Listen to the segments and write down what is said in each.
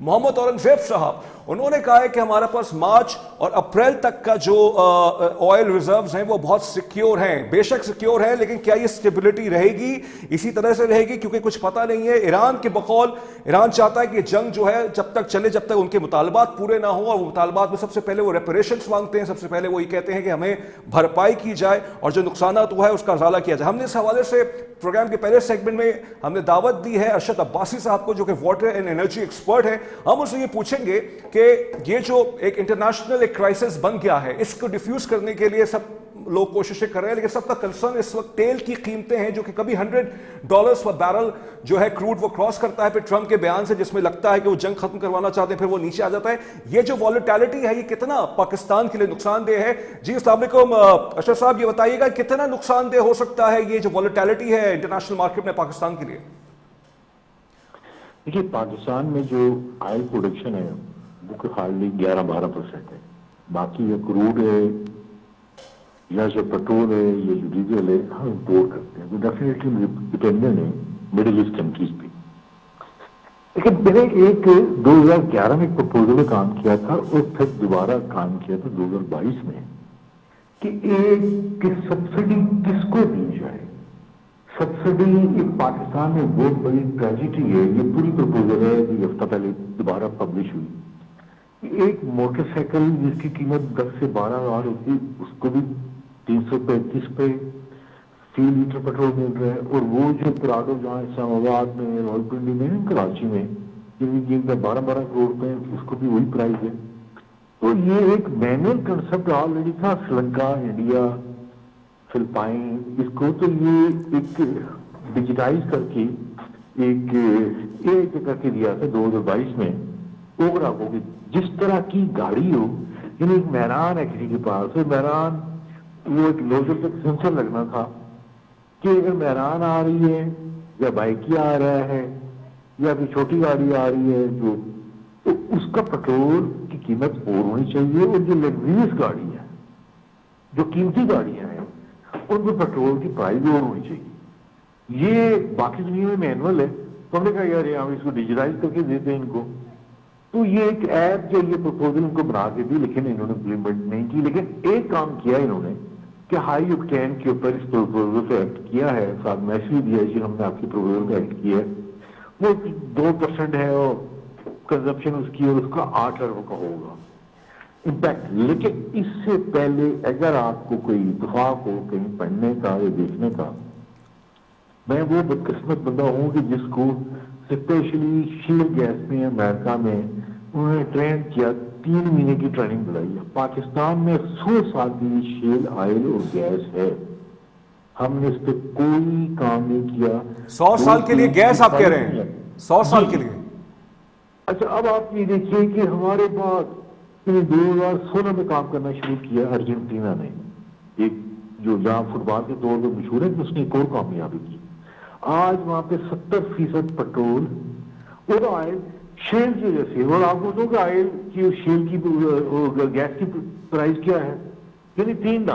محمد اورنگزیب صاحب, انہوں نے کہا ہے کہ ہمارے پاس مارچ اور اپریل تک کا جو آئل ریزروز ہیں وہ بہت سیکیور ہیں. بے شک سیکیور ہیں, لیکن کیا یہ سٹیبلٹی رہے گی, اسی طرح سے رہے گی؟ کیونکہ کچھ پتہ نہیں ہے. ایران کے بقول ایران چاہتا ہے کہ جنگ جو ہے جب تک چلے جب تک ان کے مطالبات پورے نہ ہوں, اور وہ مطالبات میں سب سے پہلے وہ ریپریشنز مانگتے ہیں. سب سے پہلے وہ یہ کہتے ہیں کہ ہمیں بھرپائی کی جائے اور جو نقصانات ہوا ہے اس کا ازالہ کیا جائے. ہم نے اس حوالے سے پروگرام کے پہلے سیگمنٹ میں ہم نے دعوت دی ہے ارشد عباسی صاحب کو, جو کہ واٹر اینڈ انرجی ایکسپرٹ ہیں. ہم ان سے یہ پوچھیں گے کہ یہ جو ایک انٹرنیشنل ایک کرائسس بن گیا ہے, اس کو ڈیفیوز کرنے کے لیے سب لوگ کوششیں کر رہے ہیں, لیکن سب کا کنسرن اس وقت تیل کی قیمتیں ہیں جو کہ کبھی $100 پر بیرل جو ہے کروڈ وہ کراس کرتا ہے, پھر ٹرمپ کے بیان سے جس میں لگتا ہے کہ وہ جنگ ختم کروانا چاہتے ہیں, پھر وہ نیچے آ جاتا ہے. یہ جو والیٹیلٹی ہے یہ کتنا پاکستان کے لیے نقصان دہ ہے؟ جی السلام علیکم اشرف صاحب, یہ بتائیے گا کتنا نقصان دہ ہو سکتا ہے یہ جو والیٹیلٹی ہے انٹرنیشنل مارکیٹ میں پاکستان کے لیے؟ دیکھیے, پاکستان میں جو آئل پروڈکشن ہے وہ ہارڈلی 11-12% ہے. باقی جو کروڈ ہے یا جو پیٹرول ہے یا جو ڈیزل ہے ہم امپورٹ کرتے ہیں, تو ڈیفینیٹلی ڈپینڈنٹ ہے مڈل ایسٹ کنٹریز پہ. لیکن میں نے ایک 2011 میں ایک پرپوزل میں کام کیا تھا اور پھر دوبارہ کام کیا تھا 2022 میں کہ ایک سبسڈی کس کو دی جائے. سبسڈی پاکستان میں بہت بڑی ٹریجڈی ہے. یہ پوری پرپوزل ہے جو ہفتہ پہلے دوبارہ پبلش ہوئی. ایک موٹر سائیکل جس کی قیمت 10 سے 12 ہزار ہوتی, اس کو بھی 335 پہ فی لیٹر پیٹرول مل رہا ہے. اور وہ جو پراڈو جہاں اسلام آباد میں, راولپنڈی میں, کراچی میں جن کی قیمت 12 کروڑ پہ, اس کو بھی وہی پرائز ہے. تو یہ ایک مینول کنسپٹ آلریڈی تھا سری لنکا, انڈیا, فلپائن, اس کو تو یہ ایک ڈیجیٹائز کر کے ایک کر کے دیا تھا 2022 میں. اوگرا کو کہ جس طرح کی گاڑی ہو, یعنی ایک میران ہے کسی کے پاس, میران وہ ایک لوزر تک سینسر لگنا تھا کہ اگر میران آ رہی ہے یا بائک آ رہا ہے یا پھر چھوٹی گاڑی آ رہی ہے جو, تو اس کا پیٹرول کی قیمت اور ہونی چاہیے. اور جو لگژریس گاڑی ہے, جو قیمتی گاڑیاں ہیں, ان کو پیٹرول کی پرائز اور ہونی چاہیے. یہ باقی دنیا میں مینول ہے. تو ہم نے کہا یار ہم اس کو ڈیجیٹائز کر کے دیتے ہیں ان کو. تو یہ ایک ایپ جو یہ پرپوزل ان کو بنا کے دی, لیکن انہوں نے امپلیمنٹ نہیں کی. لیکن ایک کام کیا انہوں نے کہ ہائی اوکٹین کے اوپر اس پرپوزل سے ایکٹ کیا ہے, ساتھ میسج بھی دیا جی ہم نے آپ کی پرپوزل کا ایکٹ کیا ہے. وہ 2% ہے اور کنزمپشن اس کی, اور اس کا 8 ارب کا ہوگا امپیکٹ. لیکن اس سے پہلے اگر آپ کو کوئی اتفاق ہو کہیں پڑھنے کا یا دیکھنے کا, میں وہ بدقسمت بندہ ہوں کہ جس کو اسپیشلی شیل گیس میں امریکہ میں انہوں نے ٹرین کیا, 3 مہینے کی ٹریننگ دلائی ہے. پاکستان میں 100 سال کی شیل آئل اور گیس ہے, ہم نے اس پہ کوئی کام نہیں کیا. 100 سال کے لیے گیس آپ کہہ رہے ہیں؟ 100 سال کے لیے؟ اچھا, اب آپ یہ دیکھیے کہ ہمارے پاس 2016 میں کام کرنا شروع کیا ارجنٹینا نے, ایک جو جہاں فٹ بال کے طور پر مشہور ہے, اس نے ایک اور کامیابی کی. آج وہاں پہ 70% پیٹرول اور آئل شیل کی وجہ سے, اور آپ کو کہ آئل کی شیل کی گیس کی پرائز کیا ہے, یعنی $3.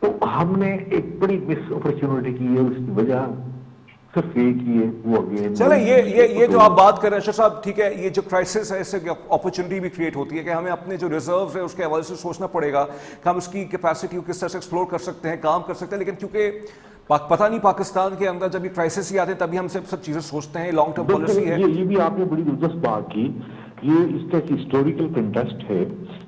تو ہم نے ایک بڑی مس اپرچونٹی کی ہے. اس کی وجہ صرف ایک ہی ہے, وہ اگین چلیں یہ جو آپ بات کر رہے ہیں اشرف صاحب, ٹھیک ہے, یہ جو کرائسس ہے اس سے اپرچونٹی بھی کریٹ ہوتی ہے کہ ہمیں اپنے جو ریزروز ہیں اس کے حوالے سے سوچنا پڑے گا کہ ہم اس کی کیپیسٹی کو کس طرح سے ایکسپلور کر سکتے ہیں, کام کر سکتے ہیں. لیکن کیونکہ پتہ نہیں پاکستان کے اندر جب یہ کرائسس ہی آتے ہیں تبھی ہم سب چیزیں سوچتے ہیں, لانگ ٹرم پالیسی ہے. یہ بھی آپ نے بڑی دلچسپ بات کی. یہ اس کا ایک ہسٹوریکل کنٹیکسٹ ہے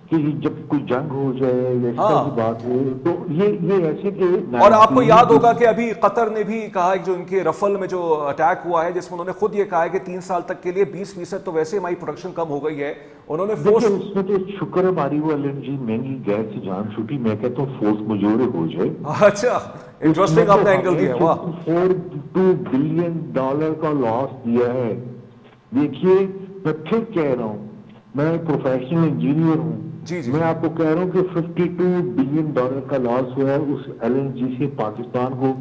کہ جب کوئی جنگ ہو جائے یا اس طرح کی بات ہو تو یہ ایسے کہ, اور آپ کو یاد ہوگا کہ ابھی قطر نے بھی کہا ہے جو ان کے رفل میں جو اٹیک ہوا ہے, جس میں انہوں نے خود یہ کہا ہے کہ 3 سال تک کے لیے 20% تو ویسے ہماری پروڈکشن کم ہو گئی ہے. انہوں نے اس میں تو شکر ہے ہماری وہ LNG مہنگی گیس سے جان چھوٹی, میں کہتا ہوں فورس مجورے ہو جائے. اچھا, انٹرسٹنگ آپ نے اینگل دیا. واہ, $4 بلین کا لاس دیا ہے. دیکھیے میں پھر کہہ رہا ہوں, میں پروفیشنل انجینئر ہوں, میں آپ کو کہہ رہا ہوں کہ $52 بلین کا لاس ہوا ہے اس LNG سے پاکستان کو.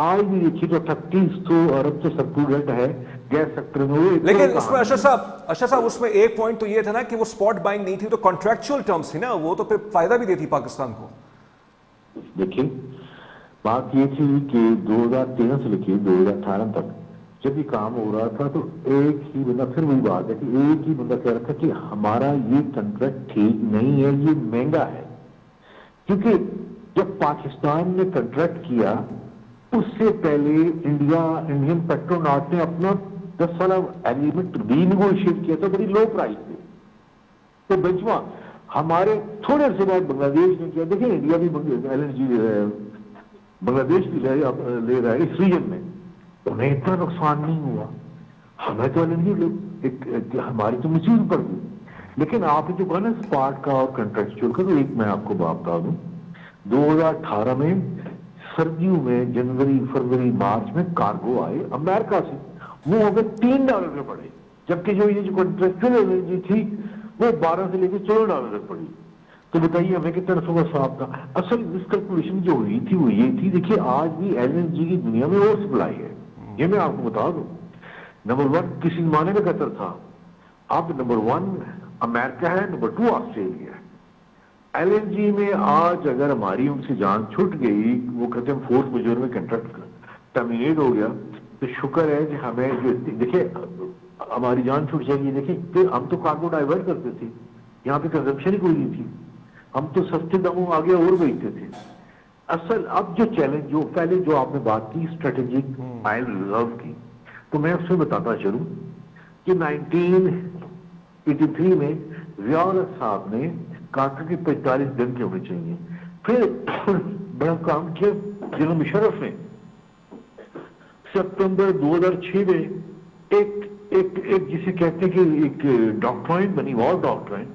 آج بھی دیکھیے تو 3800 ارب سے سبسڈیٹ ہے گیس سیکٹر میں. لیکن اس میں اشرف صاحب اس میں ایک پوائنٹ تو یہ تھا نا کہ وہ اسپاٹ بائنگ نہیں تھی, تو کانٹریکچوئل ٹرمز تھی نا, وہ تو پھر فائدہ بھی دیتی پاکستان کو. دیکھیں بات یہ تھی کہ 2013 سے لے کے 2018 تک جب یہ کام ہو رہا تھا تو ایک ہی بندہ، پھر وہی بات ہے کہ ایک ہی بندہ کہہ رہا تھا کہ ہمارا یہ کنٹریکٹ ٹھیک نہیں ہے، یہ مہنگا ہے. کیونکہ جب پاکستان نے کنٹریکٹ کیا اس سے پہلے انڈین پیٹروناٹ نے اپنا 10 سالہ ایگریمنٹ ری نیگوشیٹ کیا تھا بڑی لو پرائز پہ. تو بچوا ہمارے تھوڑے سے بعد بنگلہ دیش نے کیا. دیکھیں انڈیا بھی LNG بنگلہ دیش بھی لے رہا ہے اس ریجن میں، انہیں اتنا نقصان نہیں ہوا. ہمیں تو LNG ہماری تو مصیبت پڑ گئی. لیکن آپ جو کہا نا اسپاٹ کا اور کنٹریکچوئل کا، تو ایک میں آپ کو بات بتا دوں، 2018 میں سردیوں میں جنوری فروری مارچ میں کارگو آئے امریکہ سے، وہ ہو گئے $3 میں پڑے، جبکہ جو یہ جو کنٹریکچوئل LNG تھی وہ 12 سے لے کے $14 تک پڑی. تو بتائیے ہمیں کتنا نفع کا صاحب تھا. اصل اس کیلکولیشن جو ہوئی تھی وہ یہ تھی، دیکھیے آج بھی LNG کی دنیا میں اور سپلائی ہے، یہ میں آپ کو بتا دوں. نمبر 1 کسی زمانے میں قطر تھا، اب نمبر 1 امریکہ ہے، نمبر 2 آسٹریلیا ہے. LNG میں آج اگر ہماری ان سے جان چھٹ گئی، وہ کہتے ہیں فورس میجور میں کنٹریکٹ ٹرمینیٹ ہو گیا، تو شکر ہے کہ ہمیں جو دیکھیں ہماری جان چھوٹ جائے گی. دیکھیں پھر ہم تو کارگو ڈائیورٹ کرتے تھے، یہاں پہ کنزمپشن ہی کوئی نہیں تھی، ہم تو سستے دموں آگے اور بیچتے تھے. اصل اب جو چیلنج جو پہلے جو آپ نے بات کی اسٹریٹجک آئل ریزرو کی، تو میں اس میں بتاتا چلوں کہ 1983 میں ضیاء الحق صاحب نے کہا کہ 45 دن کے ہونے چاہیے. پھر بڑا کام کیا جنرل مشرف نے سپتمبر 2006 میں ایک جسے کہتے ہیں کہ ایک ڈاکٹرائن بنی، وار ڈاکٹرائن،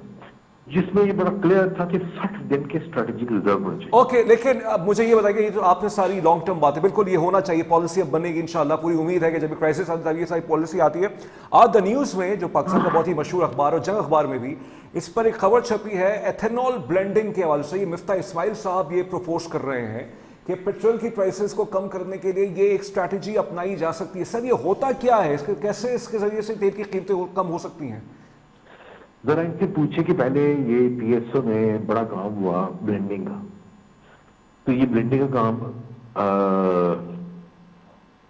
جس میں یہ بڑا کلیئر تھا کہ 60 دن کے اسٹریٹجک ریزرو ہونا چاہیے. اوکے لیکن اب مجھے یہ بتائیے، یہ جو آپ نے ساری لانگ ٹرم باتیں، بالکل یہ ہونا چاہیے، پالیسی اب بنے گی انشاءاللہ، پوری امید ہے کہ جب کرائسس آتا ہے یہ ساری پالیسی آتی ہے. آج دا نیوز میں جو پاکستان کا بہت ہی مشہور اخبار اور جنگ اخبار میں بھی اس پر ایک خبر چھپی ہے ایتھنول بلینڈنگ کے حوالے سے. یہ مفتاح اسماعیل صاحب یہ پروپوز کر رہے ہیں کہ پیٹرول کی پرائسز کو کم کرنے کے لیے یہ ایک اسٹریٹجی اپنائی جا سکتی ہے. سر یہ ہوتا کیا ہے، کیسے اس کے ذریعے سے تیل کی قیمتیں کم ہو سکتی ہیں؟ ذرا ان سے پوچھے کہ پہلے یہ PSO میں بڑا کام ہوا بلینڈنگ کا، تو یہ بلینڈنگ کا کام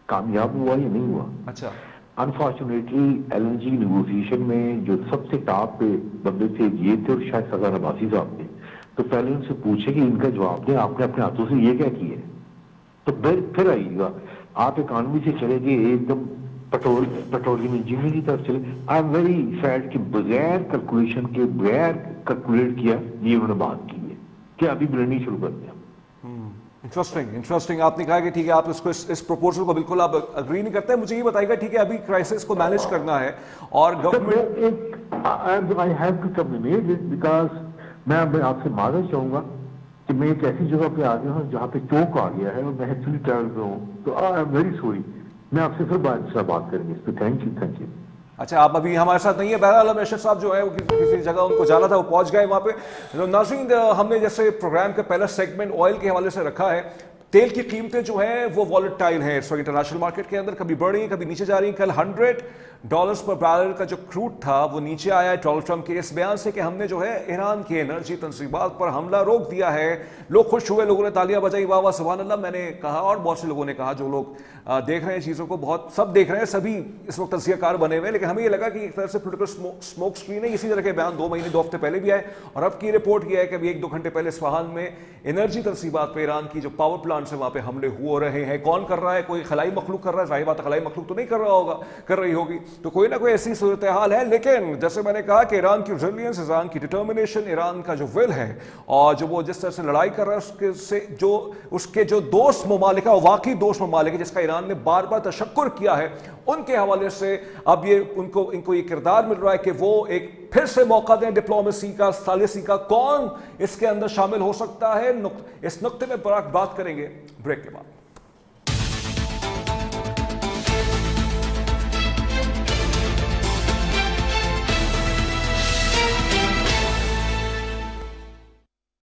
کامیاب ہوا یا نہیں ہوا؟ اچھا. انفارچونیٹلی LNG نیگوسیشن میں جو سب سے ٹاپ پہ بندے تھے یہ تھے اور شاید سردار عباسی صاحب تھے. تو پہلے ان سے پوچھے کہ ان کا جواب دیں، آپ نے اپنے ہاتھوں سے یہ کیا کیا ہے. تو پھر آئیے گا آپ اکانومی سے چلے گئے ایک دم پیٹرولیم انجینئرنگ کی طرف چلے. آئی ایم ویری سیڈ کہ بغیر کیلکولیشن کے بغیر کیلکولیٹ کیا یہ انہوں نے بات کی ہے کہ ابھی بلینڈنگ شروع کر دیا. انٹرسٹنگ. آپ نے کہا کہ ٹھیک ہے آپ اس پروپوزل کو بالکل آپ اگری نہیں کرتے. مجھے یہ بتائیے گا ٹھیک ہے ابھی کرائسس کو مینیج کرنا ہے اور government, I have to communicate it because میں آپ سے معذرت چاہوں گا کہ میں ایک ایسی جگہ پہ آ گیا ہوں جہاں پہ چوک آ گیا ہے اور میں ایکچولی ٹریول پہ ہوں. تو آئی ایم ویری سوری. میں آپ سے پھر بات کریں گے اس پہ. Thank you. اچھا آپ ابھی ہمارے ساتھ نہیں ہے. بہرحال اشرف صاحب جو ہے وہ کسی جگہ ان کو جانا تھا، وہ پہنچ گئے وہاں پہ. ناظرین ہم نے جیسے پروگرام کا پہلا سیگمنٹ آئل کے حوالے سے رکھا ہے. تیل کی قیمتیں جو ہیں وہ والیٹائل ہیں اس وقت انٹرنیشنل مارکیٹ کے اندر، کبھی بڑھ رہی ہیں کبھی نیچے جا رہی ہیں. کل $100 پر بیرل کا جو کروڈ تھا وہ نیچے آیا ہے ڈونلڈ ٹرمپ کے اس بیان سے کہ ہم نے جو ہے ایران کی انرجی تنصیبات پر حملہ روک دیا ہے. لوگ خوش ہوئے، لوگوں نے تالیاں بجائی، واہ واہ سبحان اللہ. میں نے کہا اور بہت سے لوگوں نے کہا، جو لوگ دیکھ رہے ہیں چیزوں کو، بہت سب دیکھ رہے ہیں، سبھی اس وقت تجزیہ کار بنے ہوئے ہیں، لیکن ہمیں یہ لگا کہ ایک طرح سے پولیٹیکل اسموک اسکرین ہے. اسی طرح کے بیان 2 مہینے 2 ہفتے پہلے بھی آئے اور اب کی رپورٹ یہ ہے کہ ابھی 1-2 گھنٹے پہلے اصفہان میں انرجی تنصیبات پہ ایران کی جو پاور پلانٹس ہیں وہاں پہ حملے ہو رہے ہیں. کون کر رہا ہے؟ کوئی خلائی مخلوق کر رہا ہے. ظاہر بات خلائی مخلوق تو نہیں کر رہی ہوگی، تو کوئی نہ کوئی ایسی صورتحال ہے. لیکن جیسے میں نے کہا کہ ایران کی ریزیلینس، ایران کی ڈٹرمنیشن، ایران کا جو ول ہے اور جو وہ جس طرح سے لڑائی کر رہا ہے اس کے جو دوست ممالک ہیں، واقعی دوست ممالک ہیں جس کا ایران نے بار بار تشکر کیا ہے، ان کے حوالے سے اب یہ ان کو یہ کردار مل رہا ہے کہ وہ ایک پھر سے موقع دیں ڈپلومیسی کا، ثالثی کا. کون اس کے اندر شامل ہو سکتا ہے، اس نقطے میں بات کریں گے بریک کے بعد.